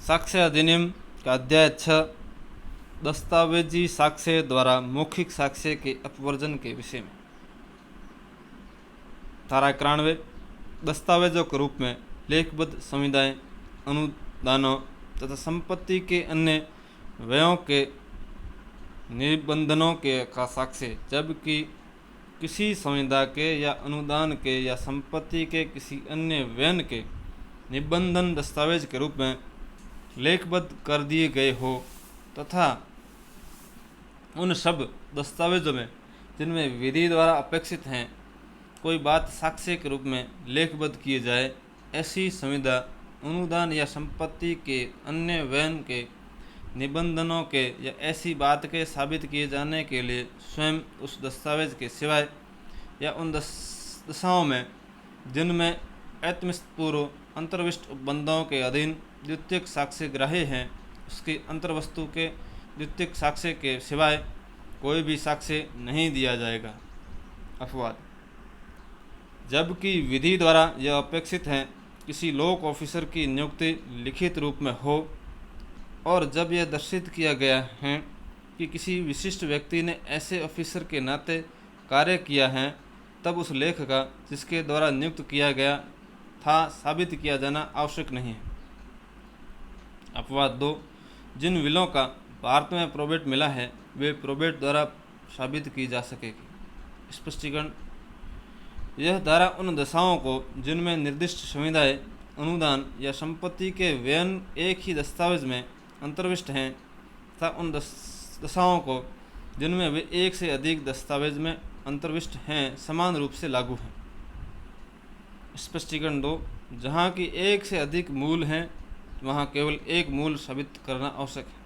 साक्ष्य अधिनियम का अध्याय 6 दस्तावेजी साक्ष्य द्वारा मौखिक साक्ष्य के अपवर्जन के विषय में। धारा 91 दस्तावेजों के रूप में लेखबद्ध संविदाएं, अनुदानों तथा संपत्ति के अन्य व्ययों के निबंधनों के का साक्ष्य, जबकि किसी संविदा के या अनुदान के या संपत्ति के किसी अन्य व्यय के निबंधन दस्तावेज के रूप में लेखबद्ध कर दिए गए हो तथा उन सब दस्तावेजों में जिनमें विधि द्वारा अपेक्षित हैं कोई बात साक्ष्य के रूप में लेखबद्ध किए जाए, ऐसी संविदा, अनुदान या संपत्ति के अन्य व्यय के निबंधनों के या ऐसी बात के साबित किए जाने के लिए स्वयं उस दस्तावेज के सिवाय या उन दशाओं में जिनमें आत्मपूर्व अंतर्विष्ट उपबंधों के अधीन द्वितीयक साक्ष्य ग्राह्य हैं, उसकी अंतर्वस्तु के द्वितीयक साक्ष्य के सिवाय कोई भी साक्ष्य नहीं दिया जाएगा। अपवाद: जबकि विधि द्वारा यह अपेक्षित है किसी लोक ऑफिसर की नियुक्ति लिखित रूप में हो और जब यह दर्शित किया गया है कि किसी विशिष्ट व्यक्ति ने ऐसे ऑफिसर के नाते कार्य किया है, तब उस लेख का जिसके द्वारा नियुक्त किया गया था साबित किया जाना आवश्यक नहीं है। अपवाद 2: जिन विलों का भारत में प्रोबेट मिला है वे प्रोबेट द्वारा साबित की जा सकेगी। स्पष्टीकरण: यह धारा उन दशाओं को जिनमें निर्दिष्ट संविदाएं, अनुदान या संपत्ति के व्यय एक ही दस्तावेज में अंतर्विष्ट हैं तथा उन दशाओं को जिनमें वे एक से अधिक दस्तावेज में अंतर्विष्ट हैं समान रूप से लागू हैं। स्पष्टीकरण 2: जहाँ की एक से अधिक मूल हैं वहाँ केवल एक मूल साबित करना आवश्यक है।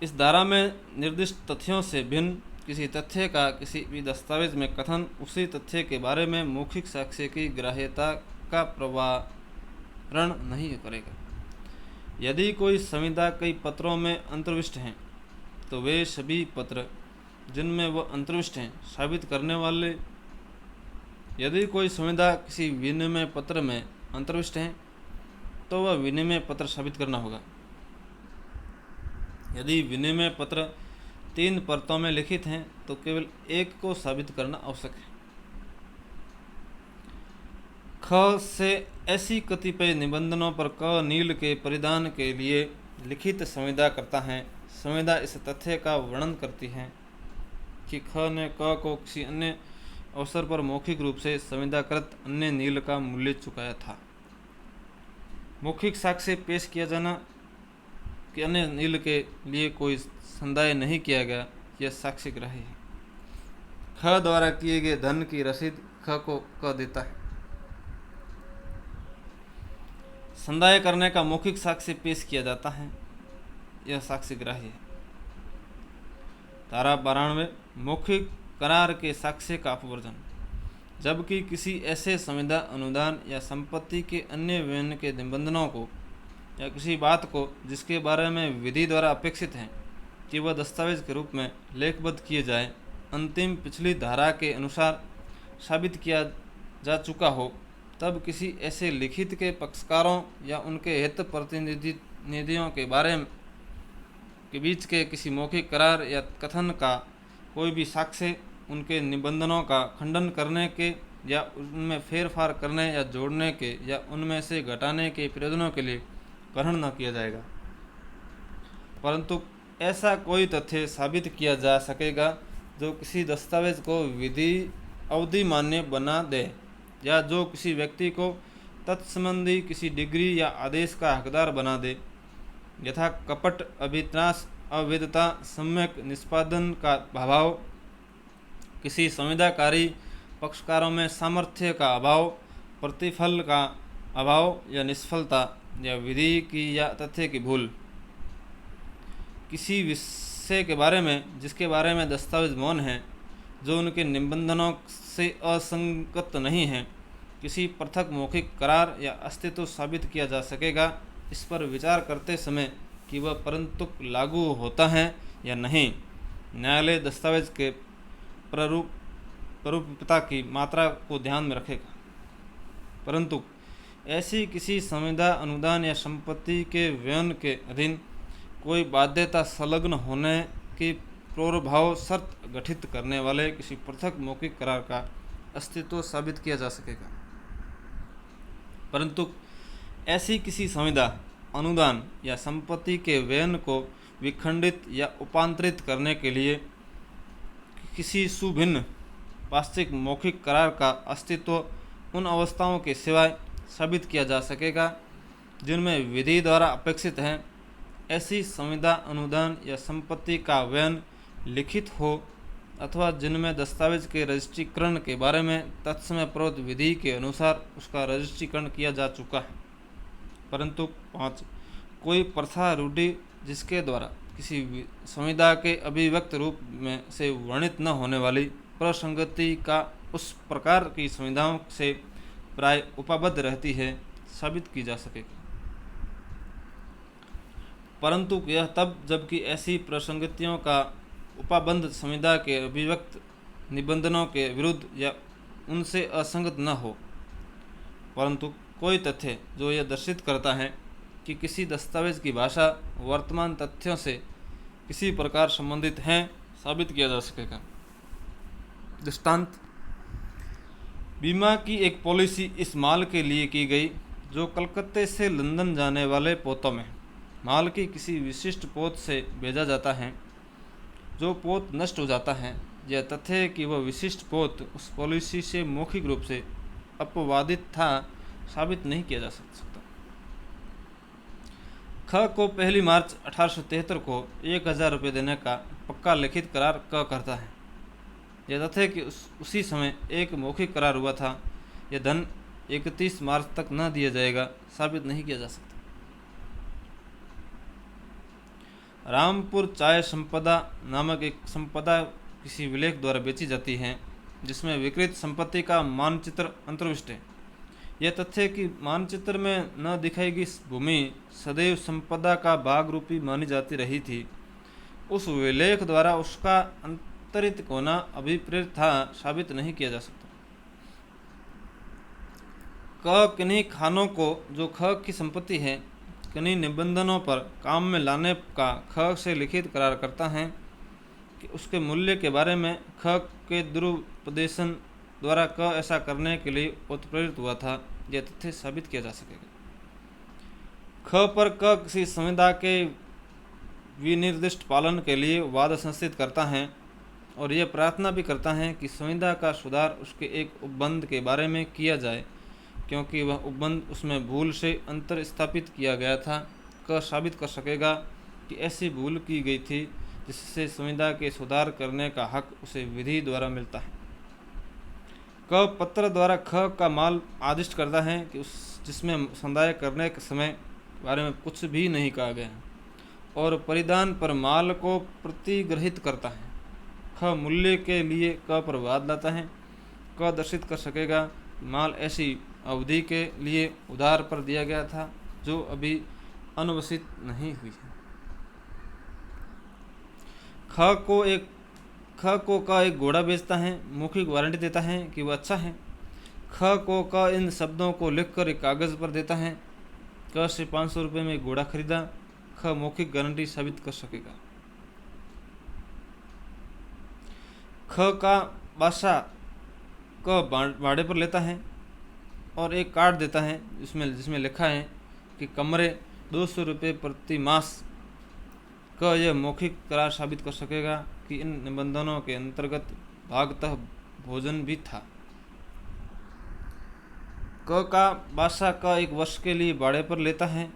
इस धारा में निर्दिष्ट तथ्यों से भिन्न किसी तथ्य का किसी भी दस्तावेज में कथन उसी तथ्य के बारे में मौखिक साक्ष्य की ग्राह्यता का प्रवारण नहीं करेगा। यदि कोई संविदा कई पत्रों में अंतर्विष्ट हैं तो वे सभी पत्र जिनमें वह अंतर्विष्ट हैं साबित करने वाले। यदि कोई संविदा किसी विनिमय पत्र में अंतर्विष्ट है तो वह विनिमय पत्र साबित करना होगा। यदि विनिमय पत्र 3 परतों में लिखित हैं तो केवल एक को साबित करना आवश्यक है। ख से ऐसी कतिपय निबंधनों पर क नील के परिधान के लिए लिखित संविदा करता है। संविदा इस तथ्य का वर्णन करती है कि ख ने क को किसी अन्य अवसर पर मौखिक रूप से संविदाकृत अन्य नील का मूल्य चुकाया था। मौखिक साक्ष्य पेश किया जाना कि अन्य नील के लिए कोई संदाय नहीं किया गया, यह साक्ष्य ग्राह्य है। ख द्वारा किए गए धन की रसीद ख को क देता है। संदाय करने का मौखिक साक्ष्य पेश किया जाता है, यह साक्ष्य ग्राह्य है। धारा 92 मौखिक करार के साक्ष्य का अपवर्जन: जबकि किसी ऐसे संविदा, अनुदान या संपत्ति के अन्य व्यय के निबंधनों को या किसी बात को जिसके बारे में विधि द्वारा अपेक्षित है कि वह दस्तावेज के रूप में लेखबद्ध किए जाए, अंतिम पिछली धारा के अनुसार साबित किया जा चुका हो, तब किसी ऐसे लिखित के पक्षकारों या उनके हित प्रतिनिधियों के बारे में के बीच के किसी मौखिक करार या कथन का कोई भी साक्ष्य उनके निबंधनों का खंडन करने के या उनमें फेरफार करने या जोड़ने के या उनमें से घटाने के प्रयोजनों के लिए ग्रहण न किया जाएगा, परंतु ऐसा कोई तथ्य साबित किया जा सकेगा जो किसी दस्तावेज को विधि अवधि मान्य बना दे या जो किसी व्यक्ति को तत्संबंधी किसी डिग्री या आदेश का हकदार बना दे, यथा कपट, अभित्रास, अवैधता, सम्यक निष्पादन का अभाव, किसी संविदाकारी पक्षकारों में सामर्थ्य का अभाव, प्रतिफल का अभाव या निष्फलता या विधि की या तथ्य की भूल, किसी विषय के बारे में जिसके बारे में दस्तावेज मौन है, जो उनके निबंधनों से असंगत नहीं है, किसी पृथक मौखिक करार या अस्तित्व साबित किया जा सकेगा, इस पर विचार करते समय कि वह परंतु लागू होता है या नहीं। न्यायालय दस्तावेज के प्ररूपता की मात्रा को ध्यान में रखेगा, परंतु ऐसी किसी संविदा अनुदान या संपत्ति के व्ययन के अधीन कोई बाध्यता संलग्न होने की पूर्वभाव शर्त गठित करने वाले किसी पृथक मौखिक करार का अस्तित्व साबित किया जा सकेगा। परंतु ऐसी किसी संविदा अनुदान या संपत्ति के व्ययन को विखंडित या उपांतरित करने के लिए किसी सुभिन्न वास्तविक मौखिक करार का अस्तित्व उन अवस्थाओं के सिवाय साबित किया जा सकेगा जिनमें विधि द्वारा अपेक्षित है। ऐसी संविदा अनुदान या संपत्ति का व्ययन लिखित हो अथवा जिनमें दस्तावेज के रजिस्ट्रीकरण के बारे में तत्समय प्रवृत्त विधि के अनुसार उसका रजिस्ट्रीकरण किया जा चुका है। परंतु 5 कोई प्रथा रूढ़ि जिसके द्वारा किसी संविदा के अभिव्यक्त रूप में से वर्णित न होने वाली प्रसंगति का उस प्रकार की संविधाओं से प्राय उपबद्ध रहती है साबित की जा सकेगी। परंतु यह तब जबकि ऐसी प्रसंगतियों का उपबंध संविदा के अभिव्यक्त निबंधनों के विरुद्ध या उनसे असंगत न हो। परंतु कोई तथ्य जो यह दर्शित करता है कि किसी दस्तावेज की भाषा वर्तमान तथ्यों से किसी प्रकार संबंधित है साबित किया जा सकेगा। दृष्टांत, बीमा की एक पॉलिसी इस माल के लिए की गई जो कलकत्ते से लंदन जाने वाले पोतों में माल की किसी विशिष्ट पोत से भेजा जाता है। जो पोत नष्ट हो जाता है, यह तथ्य कि वह विशिष्ट पोत उस पॉलिसी से मौखिक रूप से अपवादित था साबित नहीं किया जा सकता। ख को 1 मार्च 1873 को 1000 रुपये देने का पक्का लिखित करार क करता है। यह तथ्य कि उसी समय एक मौखिक करार हुआ था, यह धन 31 मार्च तक न दिया जाएगा साबित नहीं किया जा सकता। रामपुर चाय संपदा नामक एक संपदा किसी विलेख द्वारा बेची जाती है जिसमें विकृत संपत्ति का मानचित्र अंतर्विष्ट है। यह तथ्य कि मानचित्र में न दिखाई गई भूमि सदैव संपदा का भाग रूपी मानी जाती रही थी, उस विलेख द्वारा उसका अंतरित होना अभिप्रेत था साबित नहीं किया जा सकता। क किन्हीं खानों को जो ख की संपत्ति है किन्हीं निबंधनों पर काम में लाने का ख से लिखित करार करता है कि उसके मूल्य के बारे में ख के दुरुपदेशन द्वारा क ऐसा करने के लिए उत्प्रेरित हुआ था, यह तथ्य साबित किया जा सकेगा। ख पर क किसी संविदा के विनिर्दिष्ट पालन के लिए वाद संस्थित करता है और यह प्रार्थना भी करता है कि संविदा का सुधार उसके एक उपबंध के बारे में किया जाए क्योंकि वह उपबंध उसमें भूल से अंतर स्थापित किया गया था। क साबित कर सकेगा कि ऐसी भूल की गई थी जिससे संविदा के सुधार करने का हक उसे विधि द्वारा मिलता है। क पत्र द्वारा ख का माल आदिष्ट करता है कि उस जिसमें संदाय करने के समय बारे में कुछ भी नहीं कहा गया और परिधान पर माल को प्रतिग्रहित करता है। ख मूल्य के लिए क पर वाद लाता है। क दर्शित कर सकेगा माल ऐसी अवधि के लिए उधार पर दिया गया था जो अभी अनुवसित नहीं हुई है। ख को क एक घोड़ा बेचता है, मौखिक वारंटी देता है कि वह अच्छा है। ख को क इन शब्दों को लिखकर एक कागज पर देता है। क से 500 रुपये में एक घोड़ा खरीदा। ख मौखिक गारंटी साबित कर सकेगा। ख का बादशाह क भाड़े पर लेता है और एक कार्ड देता है जिसमें लिखा है कि कमरे 200 रुपये प्रति मास। क यह मौखिक करार साबित कर सकेगा कि इन निबंधनों के अंतर्गत भागतः भोजन भी था। क का बादशाह का 1 वर्ष के लिए भाड़े पर लेता है।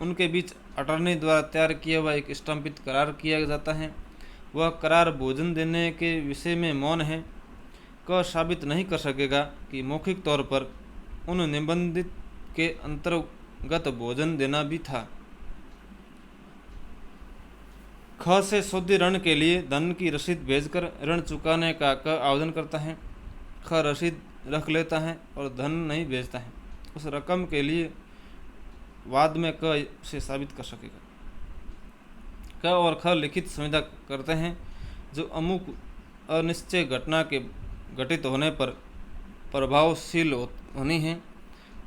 उनके बीच अटॉर्नी द्वारा तैयार किया हुआ एक स्टाम्पित करार किया जाता है। वह करार भोजन देने के विषय में मौन है। क साबित नहीं कर सकेगा कि मौखिक तौर पर उन निबंधित के अंतर्गत भोजन देना भी था। ख से शुद्ध ऋण के लिए धन की रसीद भेजकर ऋण चुकाने का क आवेदन करता है। ख रसीद रख लेता है और धन नहीं भेजता है। उस रकम के लिए वाद में क से साबित कर सकेगा। क और ख लिखित संविदा करते हैं जो अमुक अनिश्चय घटना के घटित होने पर प्रभावशील होनी है।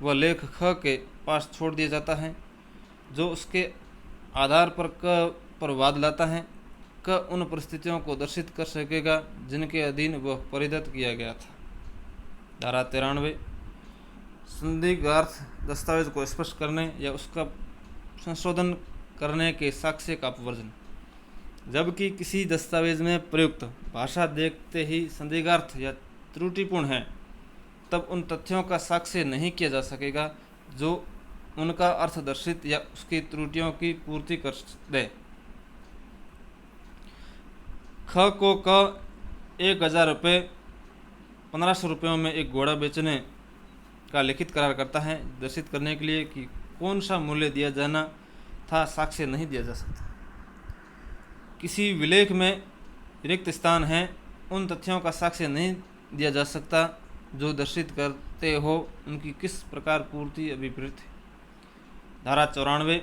वह लेख ख के पास छोड़ दिया जाता है, जो उसके आधार पर क पर वाद लाता है। क उन परिस्थितियों को दर्शित कर सकेगा जिनके अधीन वह परिदत्त किया गया था। धारा 93 संदिग्धार्थ दस्तावेज को स्पष्ट करने या उसका संशोधन करने के साक्ष्य का अपवर्जन। जबकि किसी दस्तावेज में प्रयुक्त भाषा देखते ही संदिग्धार्थ या त्रुटिपूर्ण है, तब उन तथ्यों का साक्ष्य नहीं किया जा सकेगा जो उनका अर्थ दर्शित या उसकी त्रुटियों की पूर्ति कर दे। ख को क 1000 रुपये 1500 रुपयों में एक घोड़ा बेचने का लिखित करार करता है। दर्शित करने के लिए कि कौन सा मूल्य दिया जाना था साक्ष्य नहीं दिया जा सकता। किसी विलेख में रिक्त स्थान है, उन तथ्यों का साक्ष्य नहीं दिया जा सकता जो दर्शित करते हो उनकी किस प्रकार पूर्ति अभिप्रेत है। धारा 94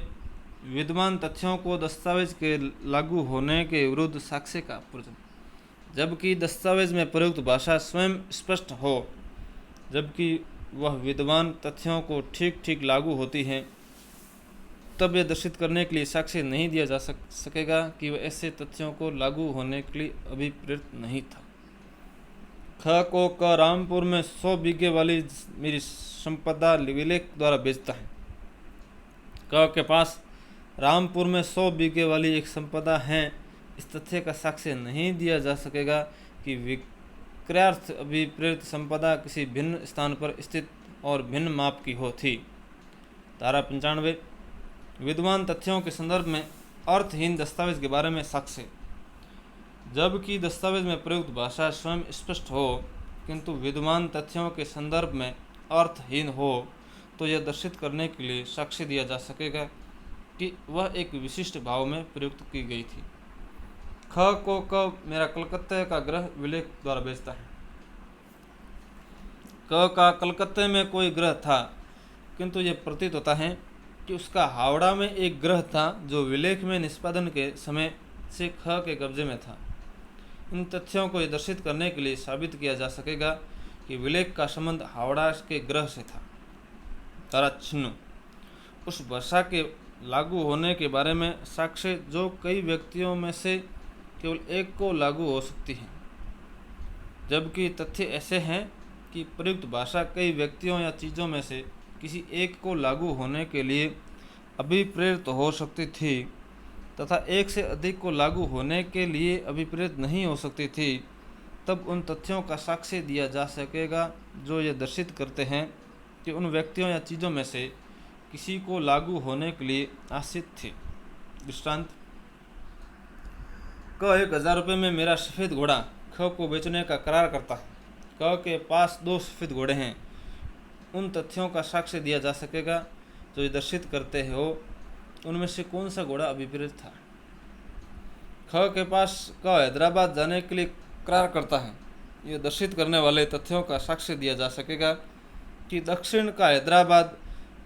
विद्यमान तथ्यों को दस्तावेज के लागू होने के विरुद्ध साक्ष्य का अपवर्जन। जबकि दस्तावेज में प्रयुक्त भाषा स्वयं स्पष्ट हो, जबकि वह विद्यमान तथ्यों को ठीक ठीक लागू होती है, तब यह दर्शित करने के लिए साक्ष्य नहीं दिया जा सकेगा कि वह ऐसे तथ्यों को लागू होने के लिए अभिप्रेत नहीं था। ख को क रामपुर में 100 बीघे वाली मेरी संपदा विलेख द्वारा बेचता है। क के पास रामपुर में 100 बीघे वाली एक संपदा है। इस तथ्य का साक्ष्य नहीं दिया जा सकेगा कि विक्रयार्थ अभिप्रेत संपदा किसी भिन्न स्थान पर स्थित और भिन्न माप की हो थी। धारा 95 विद्यमान तथ्यों के संदर्भ में अर्थहीन दस्तावेज के बारे में साक्ष्य। जबकि दस्तावेज में प्रयुक्त भाषा स्वयं स्पष्ट हो, किंतु विद्यमान तथ्यों के संदर्भ में अर्थहीन हो, तो यह दर्शित करने के लिए साक्ष्य दिया जा सकेगा कि वह एक विशिष्ट भाव में प्रयुक्त की गई थी। ख को क मेरा कलकत्ते का ग्रह विलेख द्वारा बेचता है। क का कलकत्ते में कोई ग्रह था, किंतु यह प्रतीत होता है कि उसका हावड़ा में एक ग्रह था जो विलेख में निष्पादन के समय से ख के कब्जे में था। इन तथ्यों को यह दर्शित करने के लिए साबित किया जा सकेगा कि विलेख का संबंध हावड़ा के ग्रह से था। धारा 96 उस भाषा के लागू होने के बारे में साक्ष्य जो कई व्यक्तियों में से केवल एक को लागू हो सकती है, जबकि तथ्य ऐसे हैं कि प्रयुक्त भाषा कई व्यक्तियों या चीज़ों में से किसी एक को लागू होने के लिए अभिप्रेत हो सकती थी तथा एक से अधिक को लागू होने के लिए अभिप्रेत नहीं हो सकती थी, तब उन तथ्यों का साक्ष्य दिया जा सकेगा जो ये दर्शित करते हैं कि उन व्यक्तियों या चीज़ों में से किसी को लागू होने के लिए आश्रित थे। दृष्टांत क 1000 रुपये में मेरा सफ़ेद घोड़ा ख को बेचने का करार करता है। क के पास 2 सफ़ेद घोड़े हैं। उन तथ्यों का साक्ष्य दिया जा सकेगा जो ये दर्शित करते हो उनमें से कौन सा घोड़ा अभिप्रेत था। ख के पास क हैदराबाद जाने के लिए करार करता है। यह दर्शित करने वाले तथ्यों का साक्ष्य दिया जा सकेगा कि दक्षिण का हैदराबाद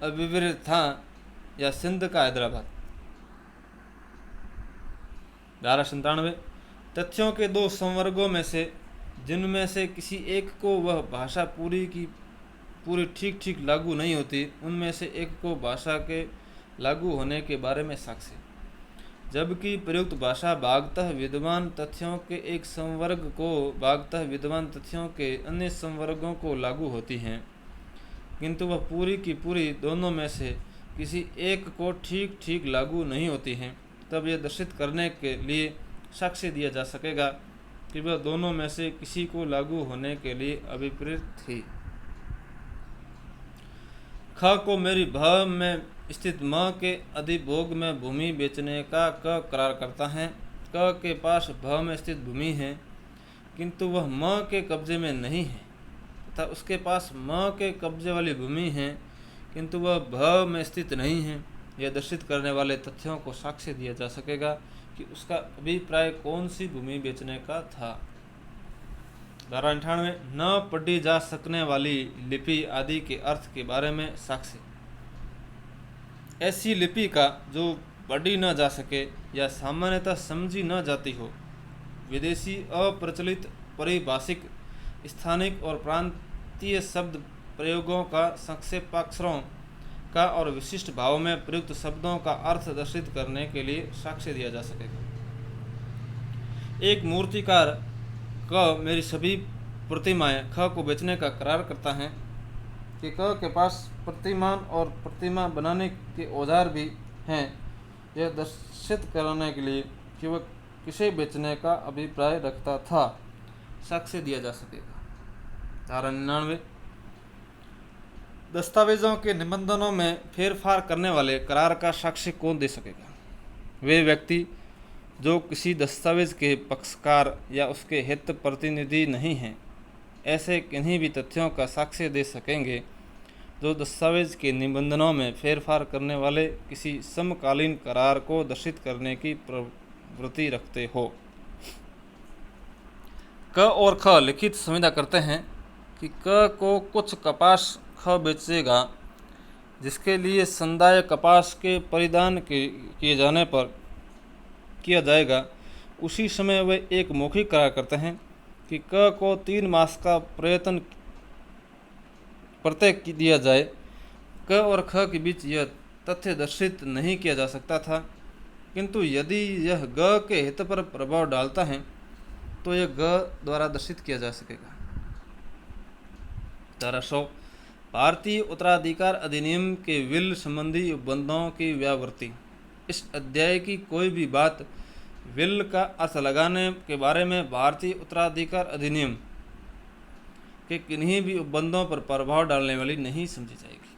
अभिप्रेत था या सिंध का हैदराबाद। धारा 97 तथ्यों के 2 संवर्गों में से जिनमें से किसी एक को वह भाषा पूरी की पूरी ठीक ठीक लागू नहीं होती, उनमें से एक को भाषा के लागू होने के बारे में साक्ष्य। जबकि प्रयुक्त भाषा भागतः विद्यमान तथ्यों के एक संवर्ग को भागतः विद्यमान तथ्यों के अन्य संवर्गों को लागू होती हैं, किंतु वह पूरी की पूरी दोनों में से किसी एक को ठीक ठीक लागू नहीं होती हैं, तब यह दर्शित करने के लिए साक्ष्य दिया जा सकेगा कि वह दोनों में से किसी को लागू होने के लिए अभिप्रेत थी। ख को मेरी भ में स्थित म के अधिभोग में भूमि बेचने का क करार करता है। क के पास भ में स्थित भूमि है, किंतु वह म के कब्जे में नहीं है, तथा उसके पास म के कब्जे वाली भूमि है, किंतु वह भ में स्थित नहीं है। यह दर्शित करने वाले तथ्यों को साक्ष्य दिया जा सकेगा कि उसका अभिप्राय कौन सी भूमि बेचने का था। धारा 98 न पढ़ी जा सकने वाली लिपि आदि के अर्थ के बारे में साक्ष्य। ऐसी लिपि का जो पढ़ी न जा सके या सामान्यतः समझी न जाती हो, विदेशी अप्रचलित परिभाषिक स्थानिक और प्रांतीय शब्द प्रयोगों का संक्षेपाक्षरों का और विशिष्ट भाव में प्रयुक्त शब्दों का अर्थ दर्शित करने के लिए साक्ष्य दिया जा सकेगा। एक मूर्तिकार क मेरी सभी प्रतिमाएं ख को बेचने का करार करता है कि क के पास प्रतिमान और प्रतिमा बनाने के औजार भी हैं, यह दर्शित कराने के लिए कि वह किसे बेचने का अभिप्राय रखता था, साक्ष्य दिया जा सकेगा। धारा 99। दस्तावेजों के निबंधनों में फेरफार करने वाले करार का साक्ष्य कौन दे सकेगा? वे व्यक्ति जो किसी दस्तावेज के पक्षकार या उसके हित प्रतिनिधि नहीं हैं। ऐसे किन्हीं भी तथ्यों का साक्ष्य दे सकेंगे जो दस्तावेज के निबंधनों में फेरफार करने वाले किसी समकालीन करार को दर्शित करने की प्रवृत्ति रखते हो। क और ख लिखित संविदा करते हैं कि क को कुछ कपास ख बेचेगा, जिसके लिए संदाय कपास के परिधान किए जाने पर किया जाएगा। उसी समय वे एक मौखिक करार करते हैं कि क को 3 मास का प्रयत्न प्रत्येक दिया जाए। क और ख के बीच यह तथ्य दर्शित नहीं किया जा सकता था, किंतु यदि यह ग के हित पर प्रभाव डालता है तो यह ग द्वारा दर्शित किया जा सकेगा। धारा 100। भारतीय उत्तराधिकार अधिनियम के विल संबंधी उपबंधों की व्यावृत्ति। इस अध्याय की कोई भी बात विल का अर्थ लगाने के बारे में भारतीय उत्तराधिकार अधिनियम के किन्हीं भी उपबंधों पर प्रभाव डालने वाली नहीं समझी जाएगी।